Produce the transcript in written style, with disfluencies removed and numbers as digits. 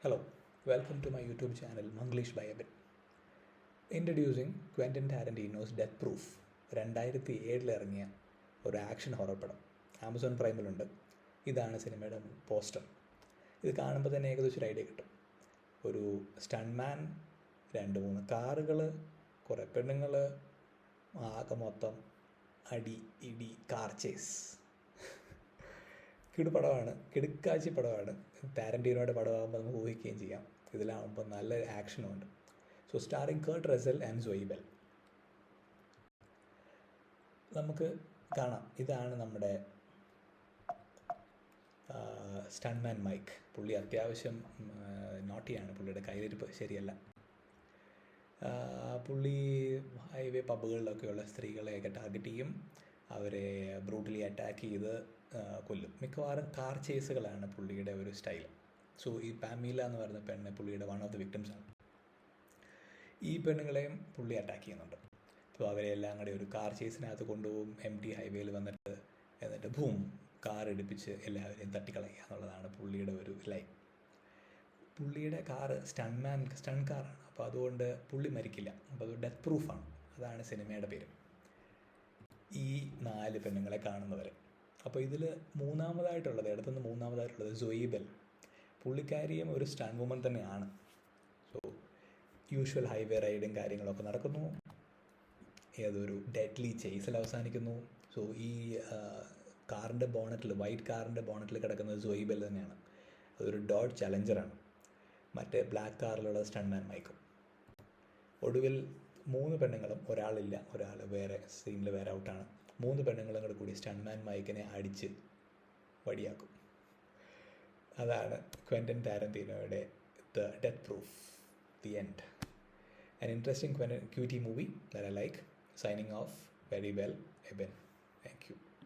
Hello, welcome to my YouTube channel Manglish by Abin. Introducing Quentin Tarantino's Death Proof. 2007 ഇറങ്ങിയ ഒരു action horror പടം. Amazon പ്രൈമിലുണ്ട്. ഇതാണ് സിനിമയുടെ poster. ഇത് കാണുമ്പോൾ തന്നെ ഏകദേശം ഒരു ഐഡിയ കിട്ടും. ഒരു സ്റ്റൺമാൻ, 2-3 കാറുകൾ, കുറേ പെണ്ണുങ്ങൾ, ആകെ മൊത്തം അടി ഇടി കാർ ചേസ്. കിടുപടമാണ്, കിടുക്കാച്ചി പടമാണ്. ടാരന്റീനോയുടെ പടമാകുമ്പോൾ നമുക്ക് ഊഹിക്കുകയും ചെയ്യാം. ഇതിലാകുമ്പോൾ നല്ല ആക്ഷനുമുണ്ട്. So starring Kurt Russell and Zoe Bell. നമുക്ക് കാണാം, ഇതാണ് നമ്മുടെ സ്റ്റൺമാൻ മൈക്ക്. പുള്ളി അത്യാവശ്യം നോട്ടിയാണ്, പുള്ളിയുടെ കയ്യിലിരിപ്പ് ശരിയല്ല. പുള്ളി ഹൈവേ പബ്ബുകളിലൊക്കെയുള്ള സ്ത്രീകളെയൊക്കെ ടാർഗറ്റ് ചെയ്യും, അവരെ ബ്രൂട്ടലി അറ്റാക്ക് ചെയ്ത് കൊല്ലും. മിക്കവാറും കാർ ചേസുകളാണ് പുള്ളിയുടെ ഒരു സ്റ്റൈൽ. സോ ഈ പാമീല എന്ന് പറയുന്ന പെണ്ണ് പുള്ളിയുടെ വൺ ഓഫ് ദി വിക്ടിംസാണ്. ഈ പെണ്ണുങ്ങളെയും പുള്ളി അറ്റാക്ക് ചെയ്യുന്നുണ്ട്. അപ്പോൾ അവരെല്ലാം കൂടെ ഒരു കാർ ചേസിനകത്ത് കൊണ്ടുപോകും. MT ഹൈവേയിൽ എന്നിട്ട് ഭൂം കാർ എടുപ്പിച്ച് എല്ലാവരെയും തട്ടിക്കളയുക എന്നുള്ളതാണ് പുള്ളിയുടെ ഒരു ലൈൻ. പുള്ളിയുടെ കാറ് സ്റ്റൺ കാറാണ്. അപ്പോൾ അതുകൊണ്ട് പുള്ളി മരിക്കില്ല. അപ്പോൾ അത് ഡെത്ത് പ്രൂഫാണ്. അതാണ് സിനിമയുടെ പേര്. ഈ 4 പെണ്ണുങ്ങളെ കാണുന്നവർ. അപ്പോൾ ഇതിൽ ഇടത്തുനിന്ന് മൂന്നാമതായിട്ടുള്ളത് സോയി ബെൽ. പുള്ളിക്കാരിയും ഒരു സ്റ്റൺ വുമൺ തന്നെയാണ്. സോ യൂഷ്വൽ ഹൈവേ റൈഡും കാര്യങ്ങളൊക്കെ നടക്കുന്നു. ഏതൊരു ഡെഡ്ലി ചേസിൽ അവസാനിക്കുന്നു. സോ ഈ കാറിൻ്റെ ബോണറ്റിൽ, വൈറ്റ് കാറിൻ്റെ ബോണറ്റിൽ കിടക്കുന്നത് സോയി ബെൽ തന്നെയാണ്. അതൊരു ഡോഡ്ജ് ചലഞ്ചറാണ്. മറ്റേ ബ്ലാക്ക് കാറിലുള്ള സ്റ്റൺമാൻ മൈക്കും. ഒടുവിൽ 3 പെണ്ണുങ്ങളും, ഒരാളില്ല, ഒരാൾ വേറെ സീനിൽ വേറെ ഔട്ടാണ്. 3 പെണ്ണുങ്ങളും കൂടി സ്റ്റൺമാൻ മൈക്കിനെ അടിച്ച് വടിയാക്കും. അതാണ് ക്വെന്റിൻ ടാരന്റീനോയുടെ the Death Proof, the end. An interesting QT movie that I like. Signing off. Very well, Eben. Thank you.